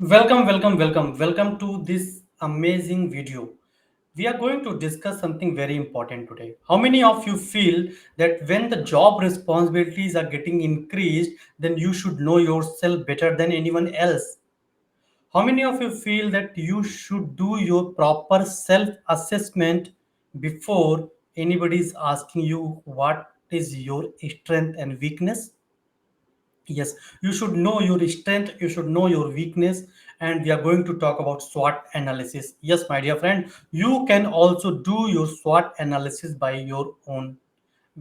Welcome to this amazing video. We are going to discuss something very important today. How many of you feel that when the job responsibilities are getting increased, then you should know yourself better than anyone else? How many of you feel that you should do your proper self assessment before anybody is asking you what is your strength and weakness? Yes, you should know your strength, you should know your weakness, and we are going to talk about SWOT analysis. Yes, my dear friend, you can also do your SWOT analysis by your own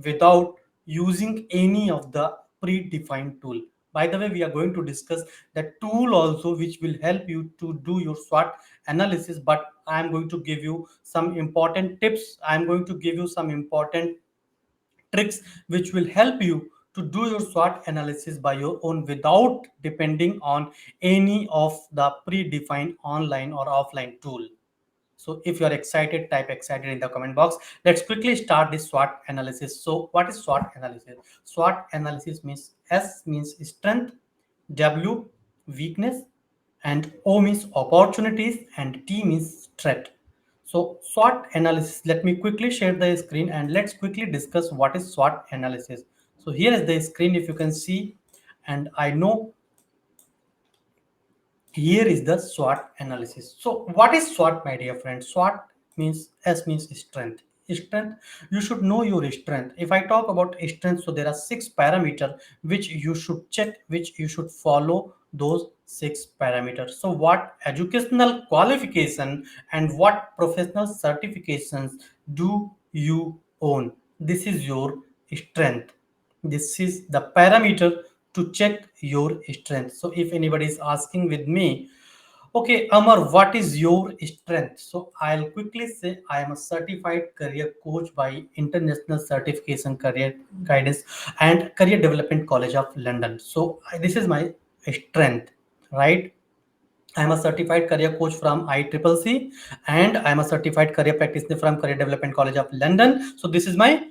without using any of the predefined tool. By the way, we are going to discuss that tool also, which will help you to do your SWOT analysis. But I am going to give you some important tips. I am going to give you some important tricks which will help you to do your SWOT analysis by your own without depending on any of the predefined online or offline tool. So if you are excited, type excited in the comment box. Let's quickly start this SWOT analysis. So what is SWOT analysis? SWOT analysis means S means strength, W weakness, and O means opportunities, and T means threat. So SWOT analysis, let me quickly share the screen and let's quickly discuss what is SWOT analysis. So here is the screen if you can see, and I know here is the SWOT analysis. So what is SWOT, my dear friend? SWOT means S means strength. Strength, you should know your strength. If I talk about strength, so there are six parameters which you should check, which you should follow those six parameters. So what educational qualification and what professional certifications do you own? This is your strength. This is the parameter to check your strength. So if anybody is asking with me, okay Amar, what is your strength? So I'll quickly say I am a certified career coach by International Certification Career Guidance and Career Development College of London. So this is my strength, right? I am a certified career coach from ICCC, and I am a certified career practitioner from Career Development College of London. So this is my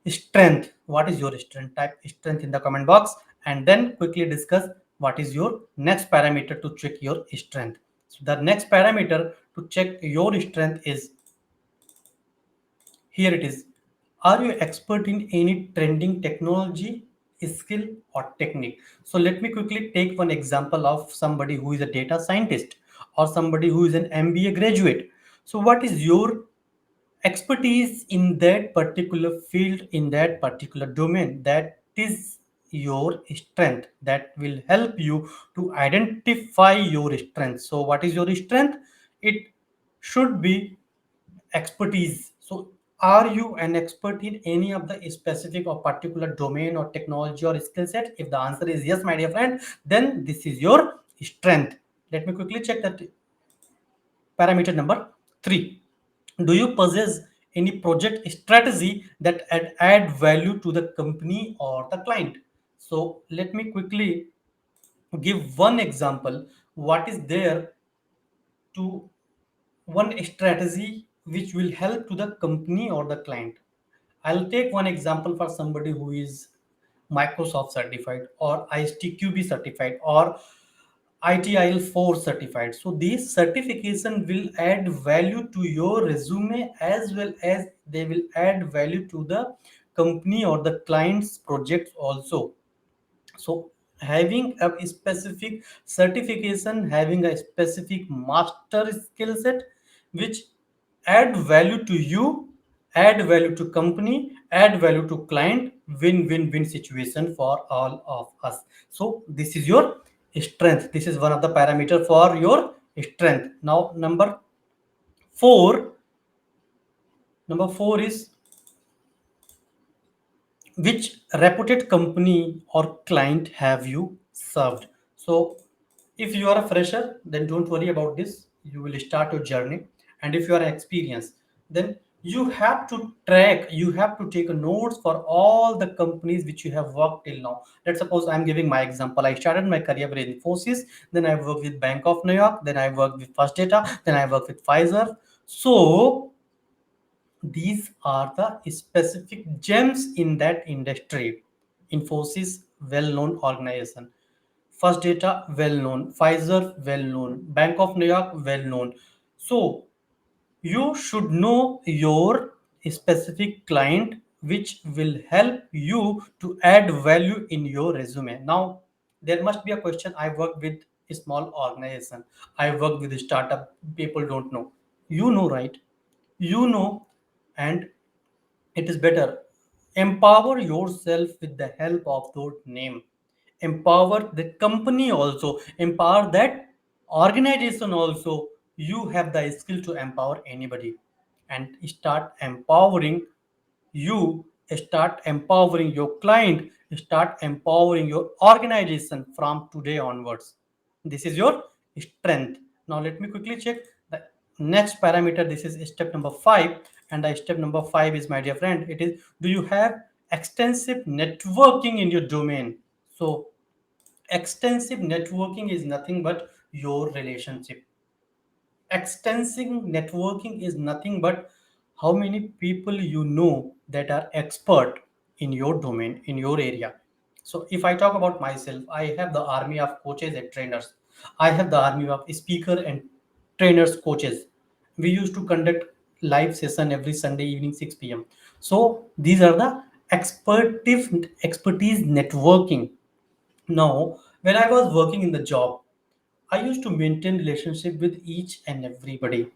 strength. What is your strength? Type strength in the comment box, and then quickly discuss what is your next parameter to check your strength. So the next parameter to check your strength is, here it is. Are you expert in any trending technology, skill, or technique? So let me quickly take one example of somebody who is a data scientist or somebody who is an MBA graduate. So what is your expertise in that particular field, in that particular domain? That is your strength. That will help you to identify your strength. So what is your strength? It should be expertise. So are you an expert in any of the specific or particular domain or technology or skill set? If the answer is yes, my dear friend, then this is your strength. Let me quickly check that parameter number 3. Do you possess any project strategy that add value to the company or the client? So let me quickly give one example. What is there to one strategy which will help to the company or the client? I'll take one example for somebody who is Microsoft certified or ISTQB certified or ITIL 4 certified. So these certification will add value to your resume as well as they will add value to the company or the client's projects also. So having a specific certification, having a specific master skill set which add value to you, add value to company, add value to client, win-win-win situation for all of us. So this is your strength. This is one of the parameter for your strength. Now four number four is, which reputed company or client have you served? So if you are a fresher, then don't worry about this, you will start your journey. And if you are experienced, then you have to track, you have to take notes for all the companies which you have worked till now. Let's suppose I'm giving my example. I started my career with Infosys, then I worked with Bank of New York, then I worked with First Data, then I worked with Pfizer. So these are the specific gems in that industry. Infosys, well known organization. First Data, well known. Pfizer, well known. Bank of New York, well known. So you should know your specific client, which will help you to add value in your resume. Now, there must be a question. I work with a small organization. I work with a startup. People don't know. You know, right? You know, and it is better. Empower yourself with the help of that name. Empower the company also, empower that organization also. You have the skill to empower anybody, and start empowering you, start empowering your client, start empowering your organization from today onwards. This is your strength. Now let me quickly check the next parameter. This is step number 5, and the step number 5 is, my dear friend, it is, do you have extensive networking in your domain? So extensive networking is nothing but your relationship. Extensive networking is nothing but how many people you know that are expert in your domain, in your area. So if I talk about myself, I have the army of coaches and trainers. I have the army of speaker and trainers, coaches. We used to conduct live session every Sunday evening 6 p.m. So these are the expertise networking. Now, when I was working in the job, I used to maintain relationship with each and everybody.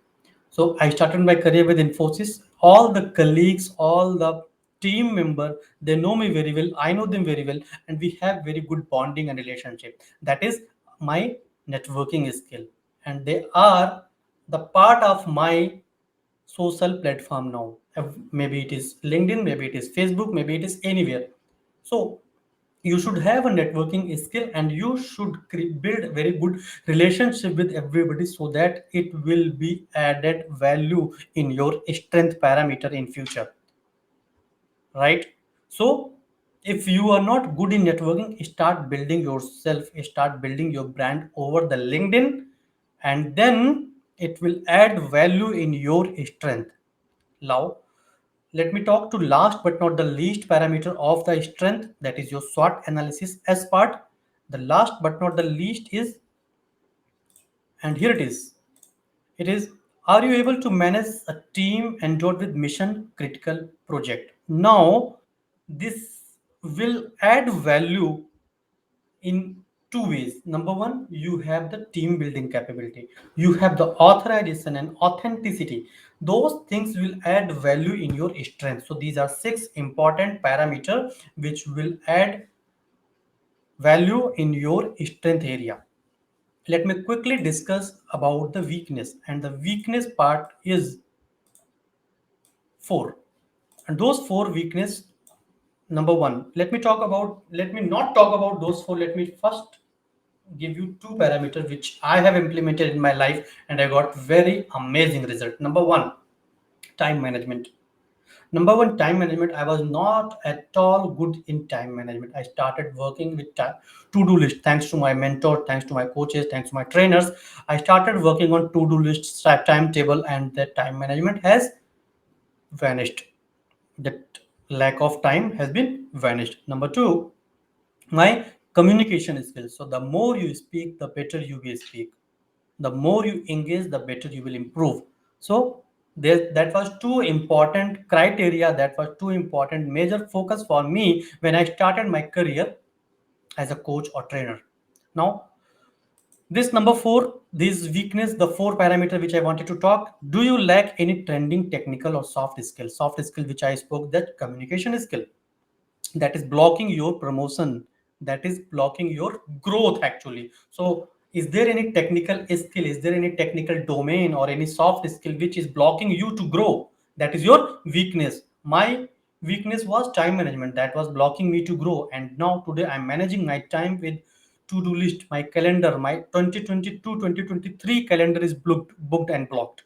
So I started my career with Infosys. All the colleagues, all the team member, they know me very well. I know them very well, and we have very good bonding and relationship. That is my networking skill, and they are the part of my social platform now. Maybe it is LinkedIn, maybe it is Facebook, maybe it is anywhere. So you should have a networking skill, and you should build very good relationship with everybody, so that it will be added value in your strength parameter in future, right? So if you are not good in networking, start building yourself, start building your brand over the LinkedIn, and then it will add value in your strength. Now let me talk to last but not the least parameter of the strength, that is your SWOT analysis as part. The last but not the least is, and here it is. It is, are you able to manage a team endured with mission critical project? Now, this will add value in two ways. Number one, you have the team building capability, you have the authorization and authenticity. Those things will add value in your strength. So these are six important parameters which will add value in your strength area. Let me quickly discuss about the weakness, and the weakness part is four. And those four weakness, number one, let me not talk about those four. Let me first give you two parameters which I have implemented in my life, and I got very amazing result. Number one, time management. Number one, time management. I was not at all good in time management. I started working with to-do list. Thanks to my mentor, thanks to my coaches, thanks to my trainers, I started working on to-do list, timetable, and that time management has vanished. That lack of time has been vanished. Number two, my communication skills. So the more you speak, the better you will speak. The more you engage, the better you will improve. So that was two important criteria, that was two important major focus for me when I started my career as a coach or trainer. Now this number four, this weakness, the four parameter which I wanted to talk, do you lack any trending technical or soft skill? Soft skill which I spoke, that communication skill, that is blocking your promotion, that is blocking your growth actually. So is there any technical skill, is there any technical domain or any soft skill which is blocking you to grow? That is your weakness. My weakness was time management, that was blocking me to grow, and now today I'm managing my time with to do list. My calendar, my 2022 2023 calendar is booked and blocked.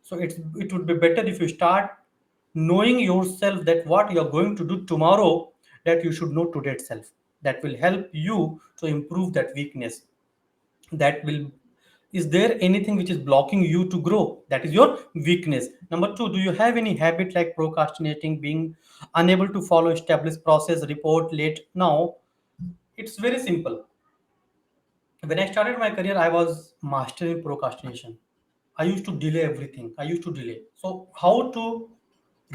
So it would be better if you start knowing yourself, that what you are going to do tomorrow, that you should know today itself. That will help you to improve that weakness. That will, is there anything which is blocking you to grow? That is your weakness. Number two, do you have any habit like procrastinating, being unable to follow established process, report late? Now it's very simple. When I started my career, I was master in procrastination. I used to delay everything. I used to delay. So, how to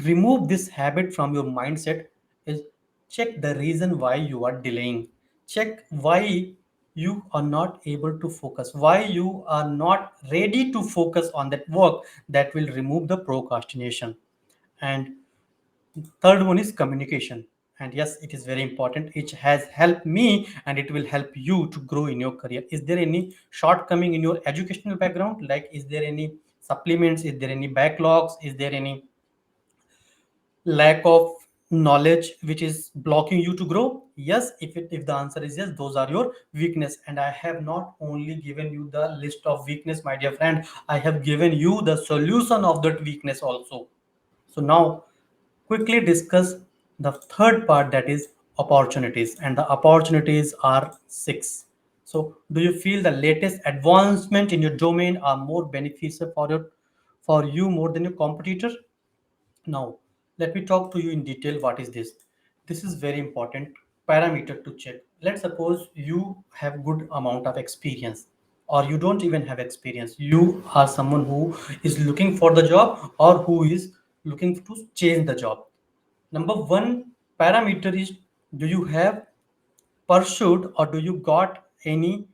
remove this habit from your mindset is check the reason why you are delaying. Check why you are not able to focus, why you are not ready to focus on that work that will remove the procrastination. And third one is communication. And yes, it is very important. It has helped me and it will help you to grow in your career. Is there any shortcoming in your educational background? Like, is there any supplements? Is there any backlogs? Is there any lack of knowledge which is blocking you to grow? Yes, if the answer is yes, those are your weakness. And I have not only given you the list of weakness, my dear friend, I have given you the solution of that weakness also. So now quickly discuss the third part, that is opportunities, and the opportunities are six. So do you feel the latest advancement in your domain are more beneficial for you more than your competitor? Now, let me talk to you in detail. What is this? This is very important parameter to check. Let's suppose you have good amount of experience, or you don't even have experience. You are someone who is looking for the job or who is looking to change the job. Number one parameter is, do you have pursued or do you got any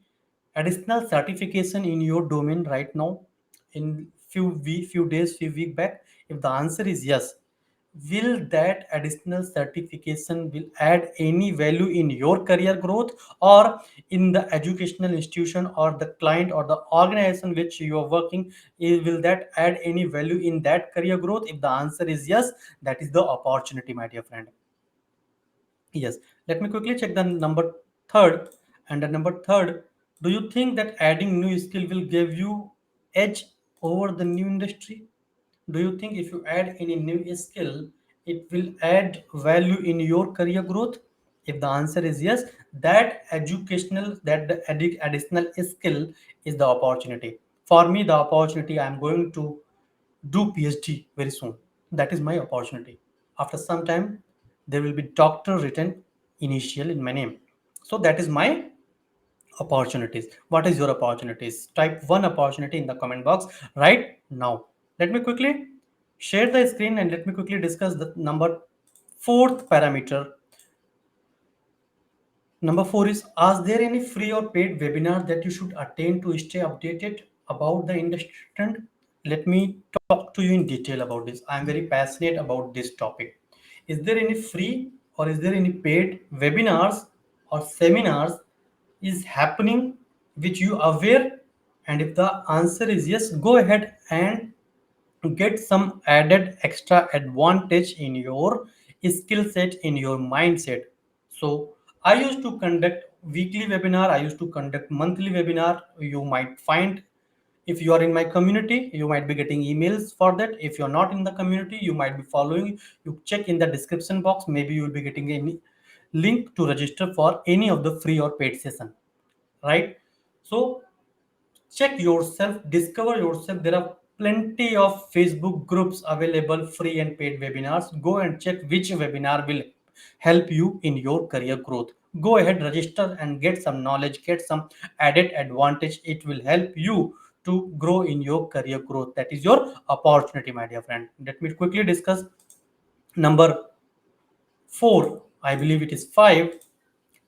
additional certification in your domain right now in few days, few week back? If the answer is yes, will that additional certification will add any value in your career growth, or in the educational institution or the client or the organization which you are working, will that add any value in that career growth? If the answer is yes, that is the opportunity, my dear friend. Yes, let me quickly check the number third. And the number third, do you think that adding new skill will give you edge over the new industry? Do you think if you add any new skill, it will add value in your career growth? If the answer is yes, that educational, that the additional skill is the opportunity. For me, the opportunity, I am going to do PhD very soon. That is my opportunity. After some time, there will be doctor written initial in my name. So that is my opportunities. What is your opportunities? Type one opportunity in the comment box right now. Let me quickly share the screen and let me quickly discuss the number fourth parameter. Number four is, are there any free or paid webinar that you should attend to stay updated about the industry trend? Let me talk to you in detail about this. I am very passionate about this topic. Is there any free or is there any paid webinars or seminars is happening which you are aware? And if the answer is yes, go ahead and get some added extra advantage in your skill set, in your mindset. So I used to conduct weekly webinar, I used to conduct monthly webinar. You might find, if you are in my community, you might be getting emails for that. If you're not in the community, you might be following. You check in the description box, maybe you will be getting any link to register for any of the free or paid session, right? So check yourself, discover yourself. There are plenty of Facebook groups available, free and paid webinars. Go and check which webinar will help you in your career growth. Go ahead, register and get some knowledge, get some added advantage. It will help you to grow in your career growth. That is your opportunity, my dear friend. Let me quickly discuss number 4. I believe it is 5.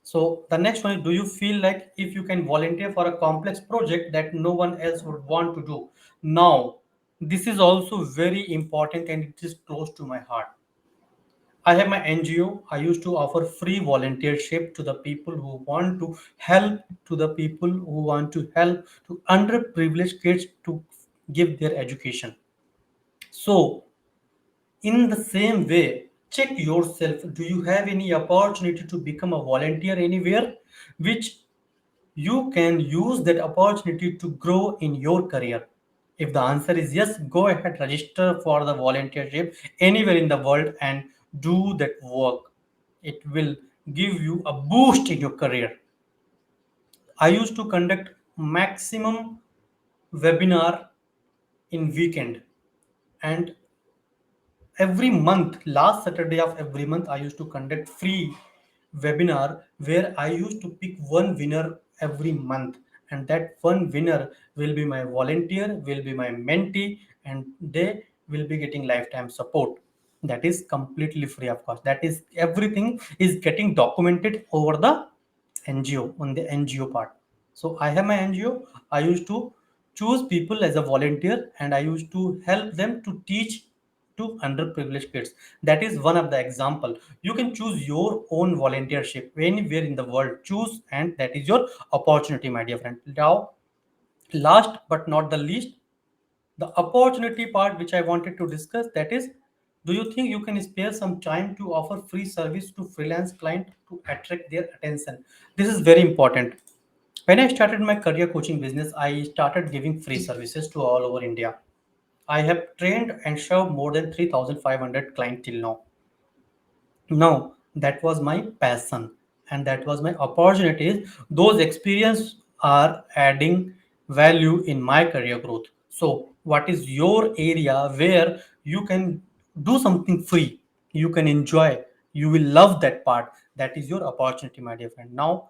So the next one is, do you feel like if you can volunteer for a complex project that no one else would want to do? Now, this is also very important and it is close to my heart. I have my NGO. I used to offer free volunteership to the people who want to help, to the people who want to help to underprivileged kids to give their education. So, in the same way, check yourself. Do you have any opportunity to become a volunteer anywhere, which you can use that opportunity to grow in your career? If the answer is yes, go ahead, register for the volunteership anywhere in the world and do that work. It will give you a boost in your career. I used to conduct maximum webinar in weekend, and every month, last Saturday of every month, I used to conduct free webinar where I used to pick one winner every month. and that one winner will be my volunteer, will be my mentee, and they will be getting lifetime support. That is completely free of cost. That is, everything is getting documented over the NGO, on the NGO part. So I have my NGO. I used to choose people as a volunteer, and I used to help them to teach to underprivileged kids. That is one of the example. You can choose your own volunteership anywhere in the world. Choose, and that is your opportunity, my dear friend. Now, last but not the least, the opportunity part which I wanted to discuss, that is, do you think you can spare some time to offer free service to freelance client to attract their attention? This is very important. When I started my career coaching business, I started giving free services to all over India. I have trained and served more than 3,500 clients till now. No, that was my passion, and that was my opportunities. Those experience are adding value in my career growth. So what is your area where you can do something free, you can enjoy, you will love that part? That is your opportunity, my dear friend. Now,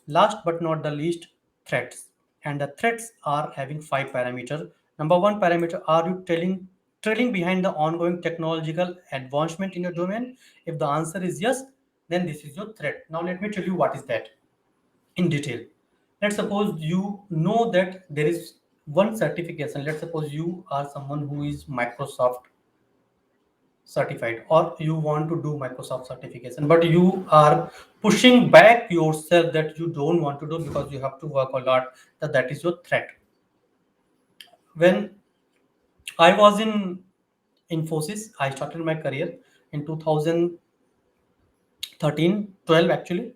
last but not the least, threats. And the threats are having five parameters. Number one parameter, are you trailing behind the ongoing technological advancement in your domain? If the answer is yes, then this is your threat. Now let me tell you what is that in detail. Let's suppose you know that there is one certification. Let's suppose you are someone who is Microsoft certified, or you want to do Microsoft certification, but you are pushing back yourself that you don't want to do because you have to work a lot. That is your threat. When I was in Infosys, I started my career in 2013, 12 actually.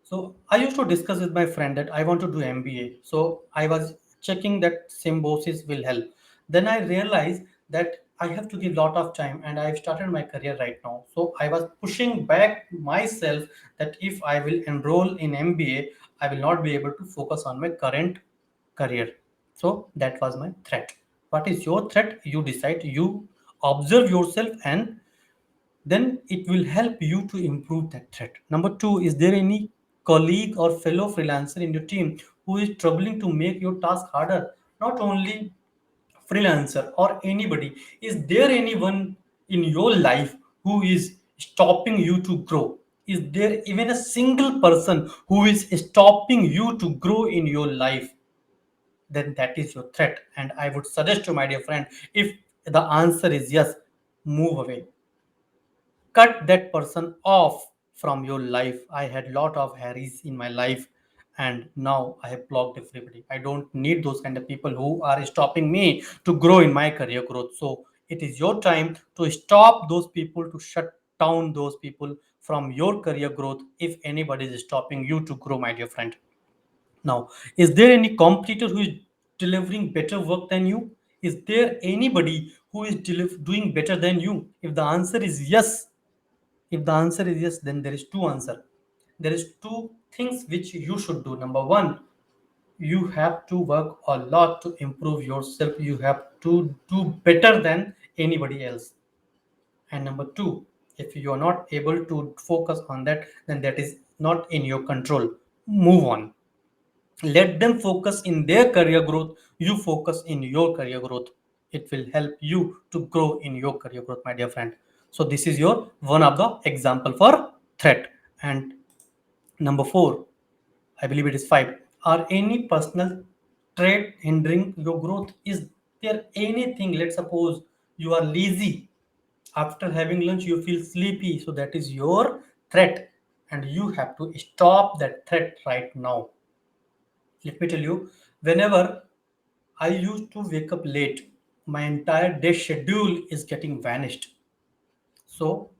So I used to discuss with my friend that I want to do MBA. So I was checking that symbiosis will help. Then I realized that I have to give lot of time, and I've started my career right now. So I was pushing back myself that if I will enroll in MBA, I will not be able to focus on my current career. So that was my threat. What is your threat? You decide, you observe yourself, and then it will help you to improve that threat. Number two, is there any colleague or fellow freelancer in your team who is troubling to make your task harder? Not only freelancer or anybody, is there anyone in your life who is stopping you to grow? Is there even a single person who is stopping you to grow in your life? Then that is your threat. And I would suggest you, my dear friend, if the answer is yes, move away, cut that person off from your life. I had lot of Harrys in my life, and now I have blocked everybody. I don't need those kind of people who are stopping me to grow in my career growth. So it is your time to stop those people, to shut down those people from your career growth if anybody is stopping you to grow, my dear friend. Now, is there any competitor who is delivering better work than you? Is there anybody who is doing better than you? If the answer is yes, if the answer is yes, then there is two answer. There is two things which you should do. Number one, you have to work a lot to improve yourself. You have to do better than anybody else. And number two, if you are not able to focus on that, then that is not in your control. Move on. Let them focus in their career growth. You focus in your career growth. It will help you to grow in your career growth, my dear friend. So this is your one of the example for threat. And number four, I believe it is five, are any personal trait hindering your growth? Is there anything? Let's suppose you are lazy, after having lunch you feel sleepy, so that is your threat, and you have to stop that threat right now. Let me tell you, whenever I used to wake up late, my entire day schedule is getting vanished. So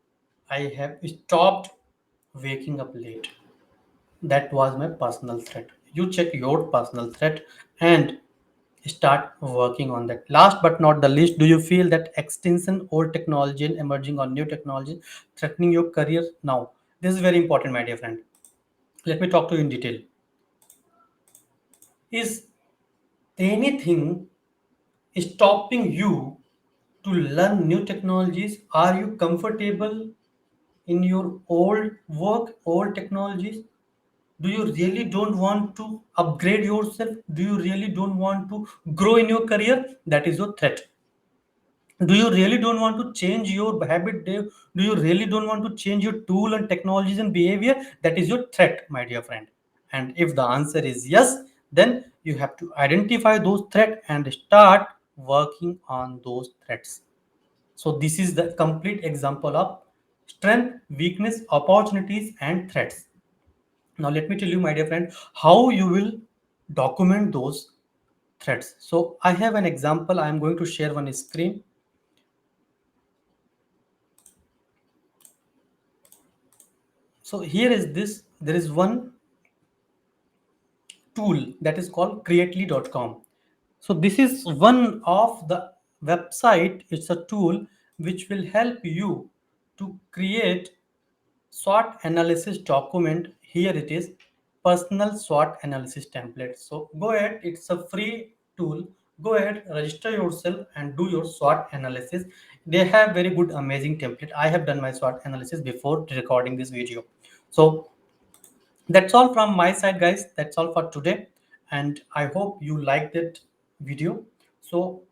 I have stopped waking up late. That was my personal threat. You check your personal threat and start working on that. Last but not the least, do you feel that extension, old technology and emerging on new technology threatening your career now? This is very important, my dear friend. Let me talk to you in detail. Is anything stopping you to learn new technologies? Are you comfortable in your old work, old technologies? Do you really don't want to upgrade yourself? Do you really don't want to grow in your career? That is your threat. Do you really don't want to change your habit? Do you really don't want to change your tool and technologies and behavior? That is your threat, my dear friend. And if the answer is yes, then you have to identify those threats and start working on those threats. So this is the complete example of strength, weakness, opportunities, and threats. Now let me tell you, my dear friend, how you will document those threats. So I have an example. I am going to share one screen. So here is this. There is one tool that is called creately.com. So this is one of the website. It's a tool which will help you to create SWOT analysis document. Here it is, personal SWOT analysis template. So go ahead, it's a free tool. Go ahead, register yourself and do your SWOT analysis. They have very good, amazing template. I have done my SWOT analysis before recording this video. So that's all from my side, guys. That's all for today, and I hope you liked that video. So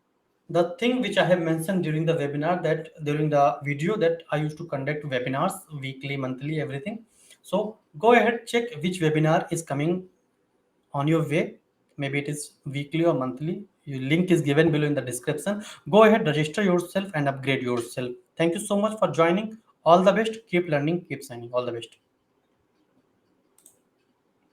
the thing which I have mentioned during the webinar, that during the video, that I used to conduct webinars weekly, monthly, everything. So go ahead, check which webinar is coming on your way. Maybe it is weekly or monthly. Your link is given below in the description. Go ahead, register yourself and upgrade yourself. Thank you so much for joining. All the best. Keep learning, keep signing. All the best.